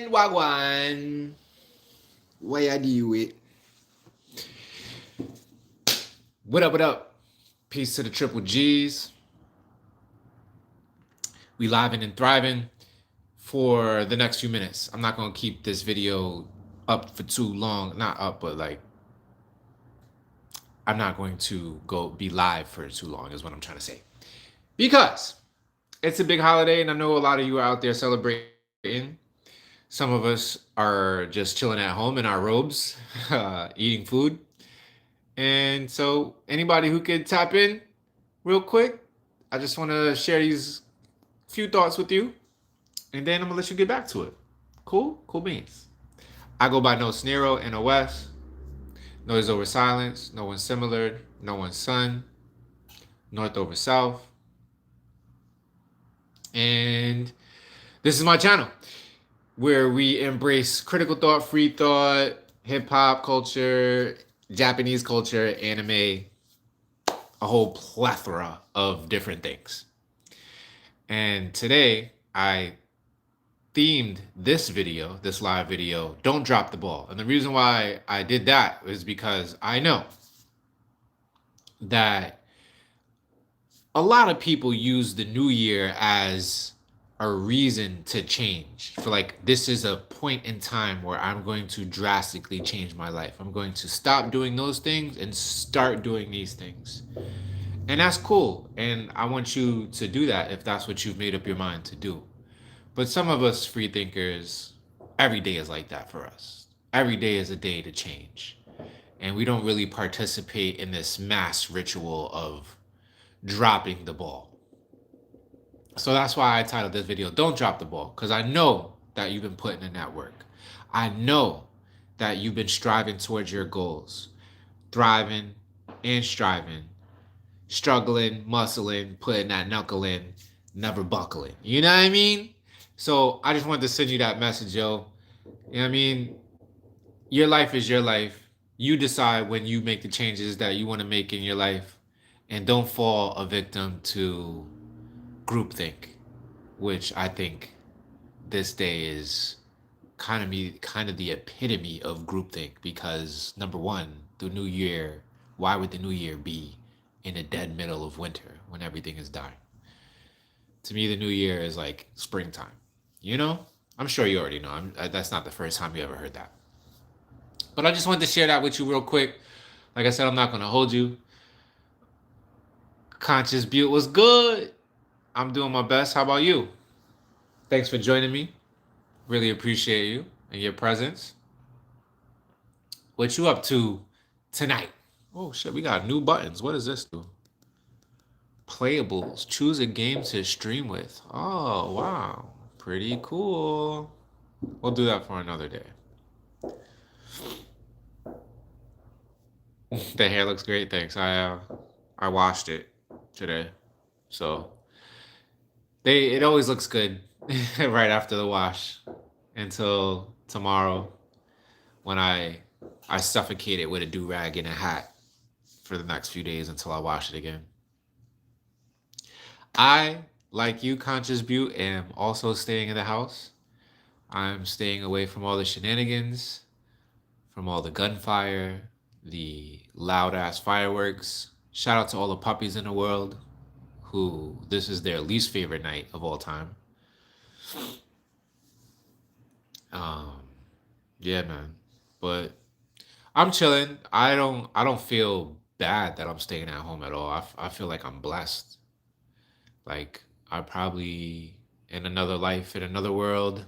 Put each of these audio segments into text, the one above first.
Wagwan. Why I do it? What up, what up? Peace to the triple G's. We living and thriving for the next few minutes. I'm not gonna keep this video up for too long. Not up, but like I'm not going to go be live for too long, is what I'm trying to say. Because it's a big holiday, and I know a lot of you are out there celebrating. Some of us are just chilling at home in our robes, eating food. And so, anybody who could tap in real quick, I just want to share these few thoughts with you, and then I'm gonna let you get back to it. Cool? Cool beans. I go by No Snero, NOS. Noise over silence. No one's similar. No one's son. North over south. And this is my channel where we embrace critical thought, free thought, hip hop culture, Japanese culture, anime, a whole plethora of different things. And today I themed this video, this live video, Don't Drop the Ball. And the reason why I did that is because I know that a lot of people use the new year as a reason to change. For like, this is a point in time where I'm going to drastically change my life. I'm going to stop doing those things and start doing these things. And that's cool. And I want you to do that if that's what you've made up your mind to do. But some of us free thinkers, every day is like that for us. Every day is a day to change. And we don't really participate in this mass ritual of dropping the ball. So that's why I titled this video, Don't Drop the Ball, because I know that you've been putting in that work. I know that you've been striving towards your goals, thriving and striving, struggling, muscling, putting that knuckle in, never buckling. You know what I mean? So I just wanted to send you that message, yo. You know what I mean? Your life is your life. You decide when you make the changes that you want to make in your life, and don't fall a victim to groupthink, which I think this day is kind of the epitome of groupthink. Because number one, the new year. Why would the new year be in the dead middle of winter when everything is dying? To me, the new year is like springtime. You know, I'm sure you already know. That's not the first time you ever heard that. But I just wanted to share that with you real quick. Like I said, I'm not going to hold you. Conscious Butte was good. I'm doing my best. How about you? Thanks for joining me. Really appreciate you and your presence. What you up to tonight? Oh shit, we got new buttons. What does this do? Playables. Choose a game to stream with. Oh, wow. Pretty cool. We'll do that for another day. The hair looks great, thanks. I washed it today. So it always looks good right after the wash until tomorrow when I suffocate it with a do-rag and a hat for the next few days until I wash it again. I, like you, Conscious Butte, am also staying in the house. I'm staying away from all the shenanigans, from all the gunfire, the loud-ass fireworks. Shout out to all the puppies in the world who this is their least favorite night of all time. Yeah, man. But I'm chilling. I don't feel bad that I'm staying at home at all. I feel like I'm blessed. Like I probably in another life, in another world,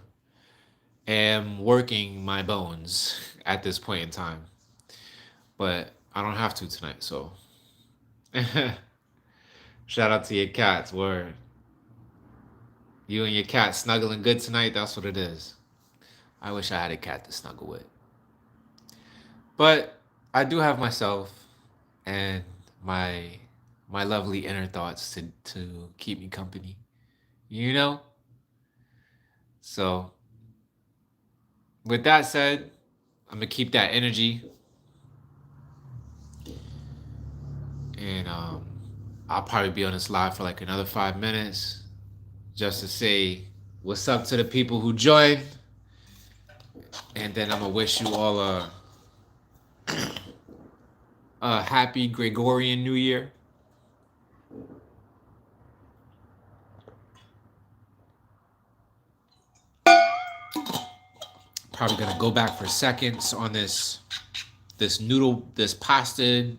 am working my bones at this point in time. But I don't have to tonight, so shout out to your cats. Word. You and your cat snuggling good tonight? That's what it is. I wish I had a cat to snuggle with. But I do have myself and my lovely inner thoughts to keep me company. You know? So with that said, I'm gonna keep that energy. And I'll probably be on this live for like another 5 minutes just to say what's up to the people who joined. And then I'm gonna wish you all a happy Gregorian New Year. Probably gonna go back for seconds on this pasta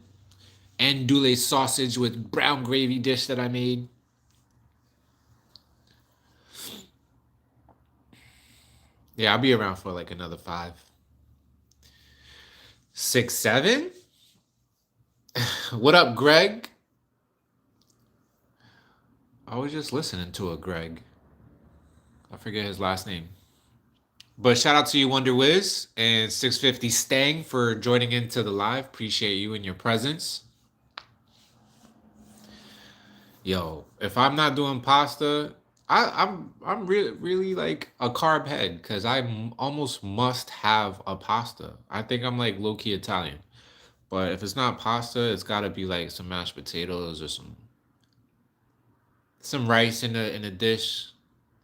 andouille sausage with brown gravy dish that I made. Yeah, I'll be around for like another 5, 6, 7. What up, Greg? I was just listening to a Greg. I forget his last name. But shout out to you, Wonder Wiz, and 650 Stang for joining into the live. Appreciate you and your presence. Yo, if I'm not doing pasta, I'm really like a carb head because almost must have a pasta. I think I'm like low key Italian, but if it's not pasta, it's got to be like some mashed potatoes or some rice in a dish.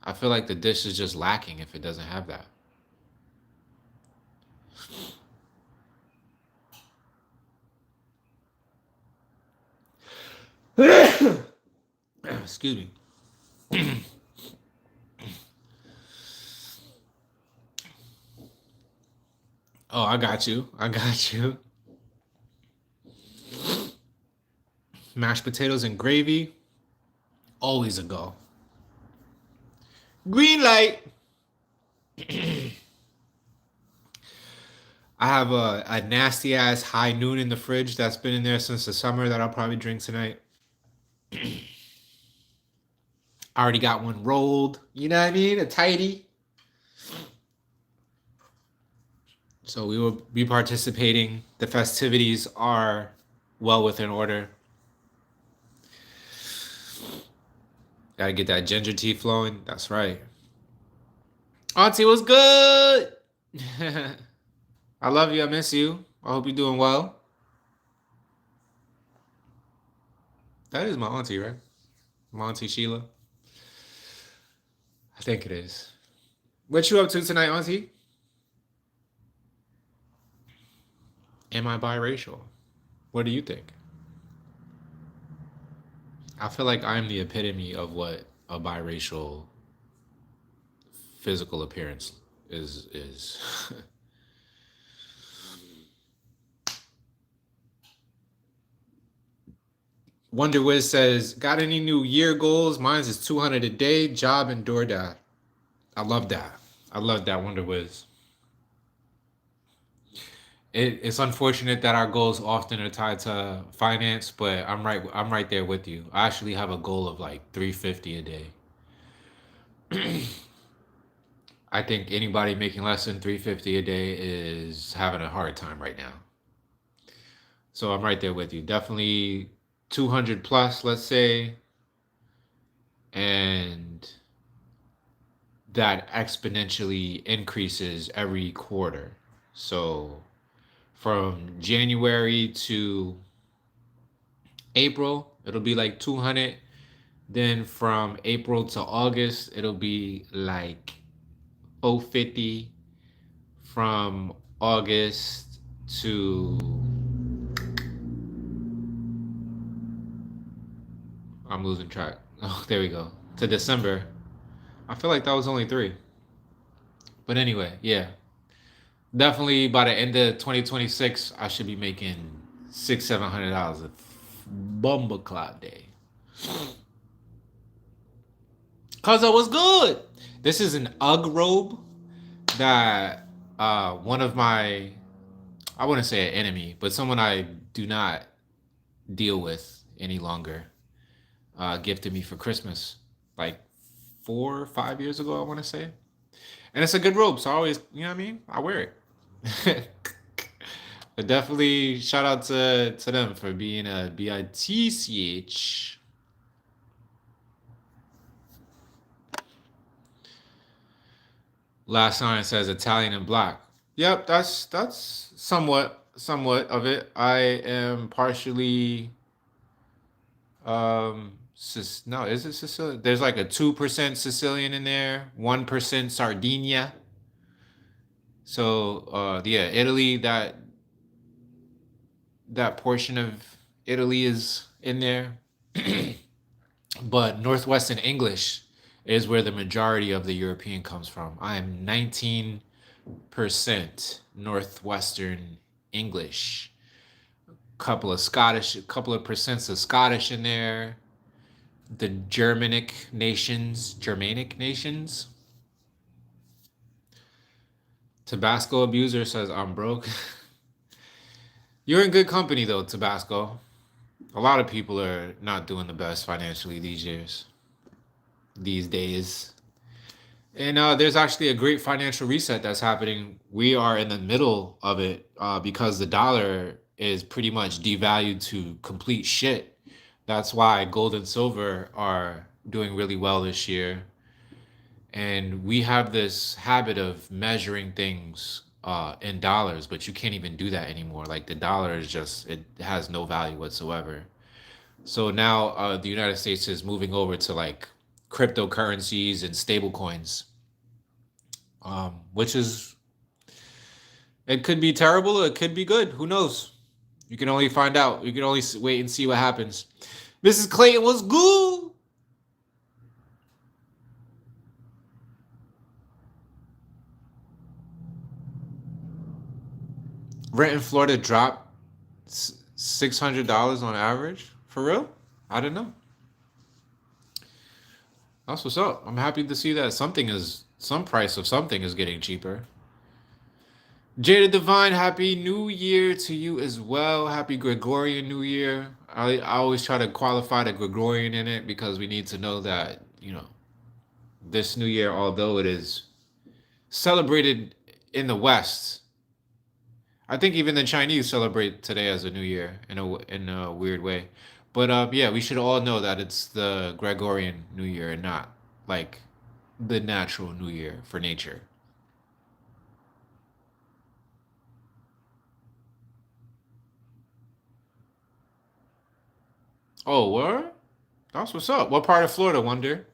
I feel like the dish is just lacking if it doesn't have that. Excuse me. Oh, I got you. I got you. Mashed potatoes and gravy, always a go. Green light. I have a nasty ass high noon in the fridge that's been in there since the summer that I'll probably drink tonight. I already got one rolled. You know what I mean? A tidy. So we will be participating. The festivities are well within order. Gotta get that ginger tea flowing. That's right. Auntie, what's good? I love you. I miss you. I hope you're doing well. That is my auntie, right? My auntie Sheila. I think it is. What you up to tonight, auntie? Am I biracial? What do you think? I feel like I'm the epitome of what a biracial physical appearance is. Wonder Wiz says, got any new year goals? Mine's is 200 a day, job and DoorDash. I love that. I love that, Wonder Wiz. It's unfortunate that our goals often are tied to finance, but I'm right there with you. I actually have a goal of like 350 a day. I think anybody making less than 350 a day is having a hard time right now. So I'm right there with you. Definitely 200 plus, let's say, and that exponentially increases every quarter. So from January to April, it'll be like 200. Then from April to August, it'll be like 450. From August to I'm losing track. Oh, there we go. To December. I feel like that was only 3. But anyway, yeah. Definitely by the end of 2026, I should be making $600-700 a bumble cloud day. Cause I was good. This is an UGG robe that one of my, I wouldn't say an enemy, but someone I do not deal with any longer, gifted me for Christmas, like 4 or 5 years ago, I want to say. And it's a good robe, so I always, you know what I mean? I wear it. But definitely shout out to them for being a BITCH. Last sign says Italian and black. Yep, that's somewhat of it. I am partially no, is it Sicilian? There's like a 2% Sicilian in there, 1% Sardinia. So yeah, Italy, that portion of Italy is in there. But Northwestern English is where the majority of the European comes from. I am 19% Northwestern English. Couple of Scottish, a couple of percents of Scottish in there. The Germanic nations. Tabasco abuser says I'm broke. You're in good company though, Tabasco. A lot of people are not doing the best financially these days. And there's actually a great financial reset that's happening. We are in the middle of it because the dollar is pretty much devalued to complete shit. That's why gold and silver are doing really well this year. And we have this habit of measuring things in dollars, but you can't even do that anymore. Like the dollar is just, it has no value whatsoever. So now the United States is moving over to like cryptocurrencies and stable coins, which is, it could be terrible, or it could be good. Who knows? You can only find out. You can only wait and see what happens. Mrs. Clayton was good. Rent in Florida dropped $600 on average. For real? I didn't know. That's what's up. I'm happy to see that some price of something is getting cheaper. Jada Divine, happy New Year to you as well. Happy Gregorian New Year. I always try to qualify the Gregorian in it because we need to know that, this New Year, although it is celebrated in the West, I think even the Chinese celebrate today as a New Year in a weird way. But yeah, we should all know that it's the Gregorian New Year and not like the natural New Year for nature. Oh, what? That's what's up. What part of Florida, wonder?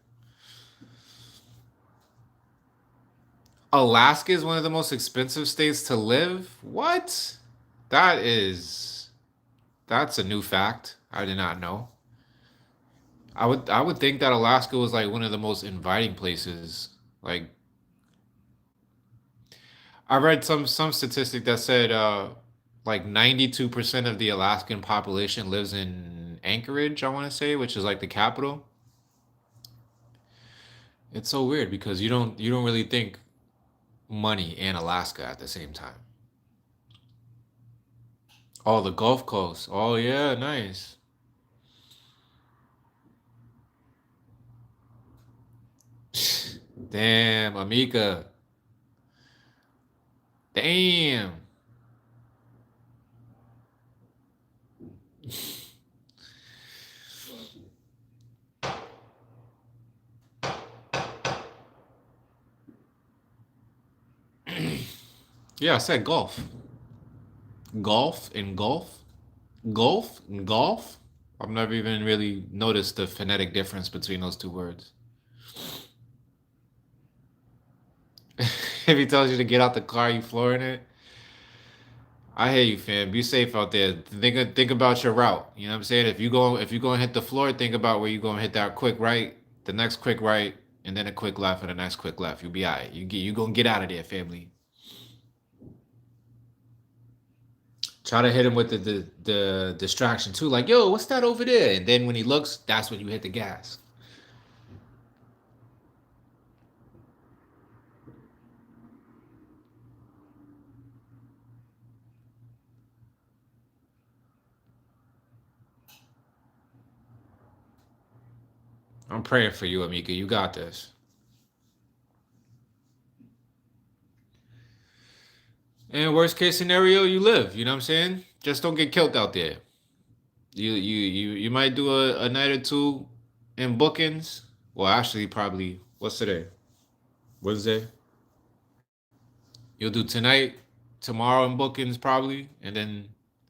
Alaska is one of the most expensive states to live? What? That is that's a new fact. I did not know. I would think that Alaska was like one of the most inviting places. Like I read some statistic that said like 92% of the Alaskan population lives in Anchorage, I want to say, which is like the capital. It's so weird because you don't really think money and Alaska at the same time. Oh, the Gulf Coast. Oh yeah, nice. Damn, Amika. Damn. Yeah, I said golf. Golf and golf. Golf and golf. I've never even really noticed the phonetic difference between those two words. If he tells you to get out the car, you flooring it. I hear you, fam. Be safe out there. Think about your route. You know what I'm saying? If you go and hit the floor, think about where you gonna hit that quick right, the next quick right, and then a quick left, and the next quick left. You'll be alright. You gonna get out of there, family. Try to hit him with the distraction too, like yo, what's that over there? And then when he looks, that's when you hit the gas. I'm praying for you, Amika. You got this. And worst case scenario, you live. You know what I'm saying? Just don't get killed out there. You might do a night or two in bookings. Well, actually, probably what's today? Wednesday. You'll do tonight, tomorrow in bookings probably, and then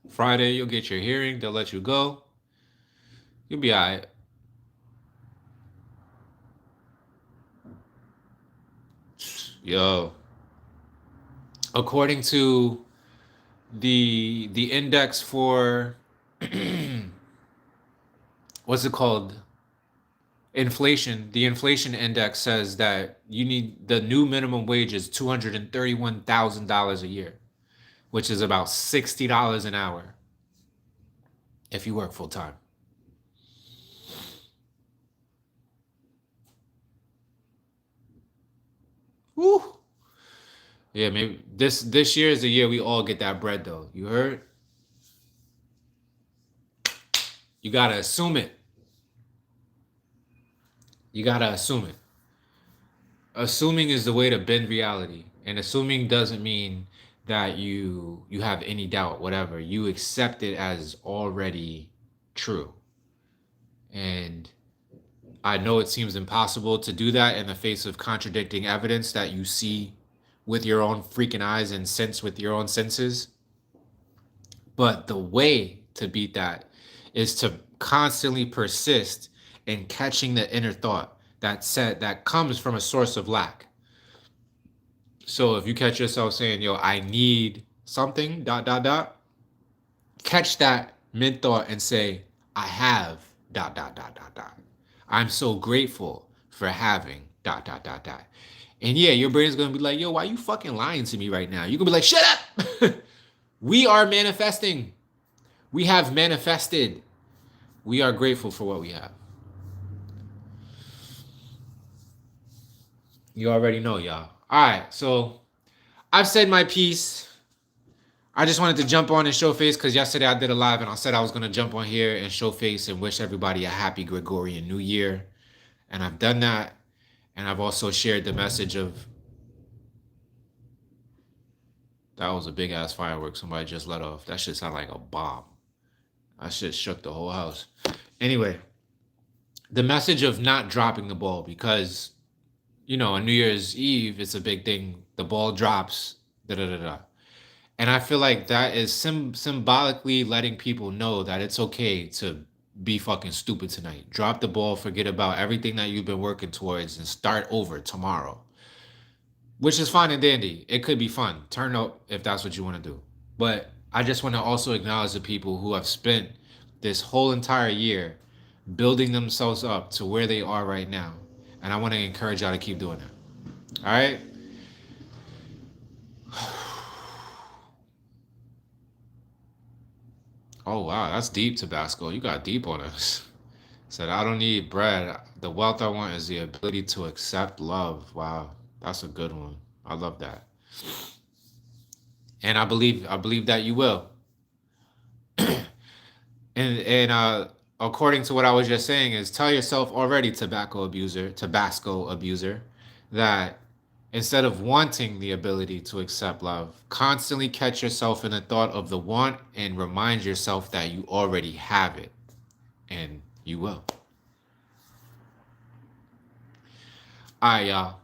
Friday you'll get your hearing. They'll let you go. You'll be alright. Yo, according to the index for what's it called? Inflation. The inflation index says that you need the new minimum wage is $231,000 a year, which is about $60 an hour if you work full time. Woo. Yeah, maybe this year is the year we all get that bread though. You heard? You gotta assume it. You gotta assume it. Assuming is the way to bend reality, and assuming doesn't mean that you have any doubt, whatever. You accept it as already true. And I know it seems impossible to do that in the face of contradicting evidence that you see with your own freaking eyes and sense with your own senses. But the way to beat that is to constantly persist in catching the inner thought that comes from a source of lack. So if you catch yourself saying, yo, I need something, dot, dot, dot, catch that mid thought and say, I have, dot, dot, dot, dot, dot. I'm so grateful for having, dot, dot, dot, dot. And yeah, your brain's gonna be like, yo, why you fucking lying to me right now? You're gonna be like, shut up! We are manifesting. We have manifested. We are grateful for what we have. You already know, y'all. All right, so I've said my piece. I just wanted to jump on and show face because yesterday I did a live and I said I was going to jump on here and show face and wish everybody a happy Gregorian New Year. And I've done that. And I've also shared the message of that was a big ass firework somebody just let off. That shit sounded like a bomb. That shit shook the whole house. Anyway, the message of not dropping the ball because, you know, on New Year's Eve, it's a big thing. The ball drops, da da da da. And I feel like that is symbolically letting people know that it's okay to be fucking stupid tonight. Drop the ball, forget about everything that you've been working towards, and start over tomorrow. Which is fine and dandy. It could be fun. Turn up if that's what you want to do. But I just want to also acknowledge the people who have spent this whole entire year building themselves up to where they are right now. And I want to encourage y'all to keep doing that. All right? Oh, wow. That's deep, Tabasco. You got deep on us. Said, I don't need bread. The wealth I want is the ability to accept love. Wow. That's a good one. I love that. And I believe that you will. And according to what I was just saying is tell yourself already, Tabasco abuser, that instead of wanting the ability to accept love, constantly catch yourself in the thought of the want and remind yourself that you already have it. And you will. All right, y'all.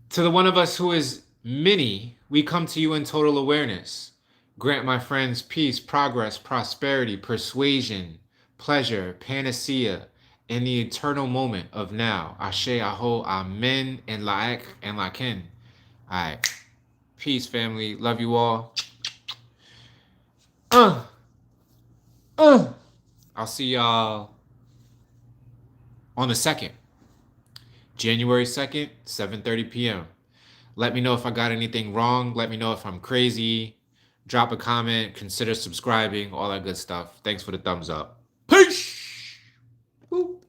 To the one of us who is many, we come to you in total awareness. Grant my friends peace, progress, prosperity, persuasion, pleasure, panacea, in the eternal moment of now. Ashe, Aho, Amen, and Laek, and Laken. All right. Peace, family. Love you all. Uh, I'll see y'all on the 2nd. January 2nd, 7:30 p.m. Let me know if I got anything wrong. Let me know if I'm crazy. Drop a comment. Consider subscribing. All that good stuff. Thanks for the thumbs up. Peace!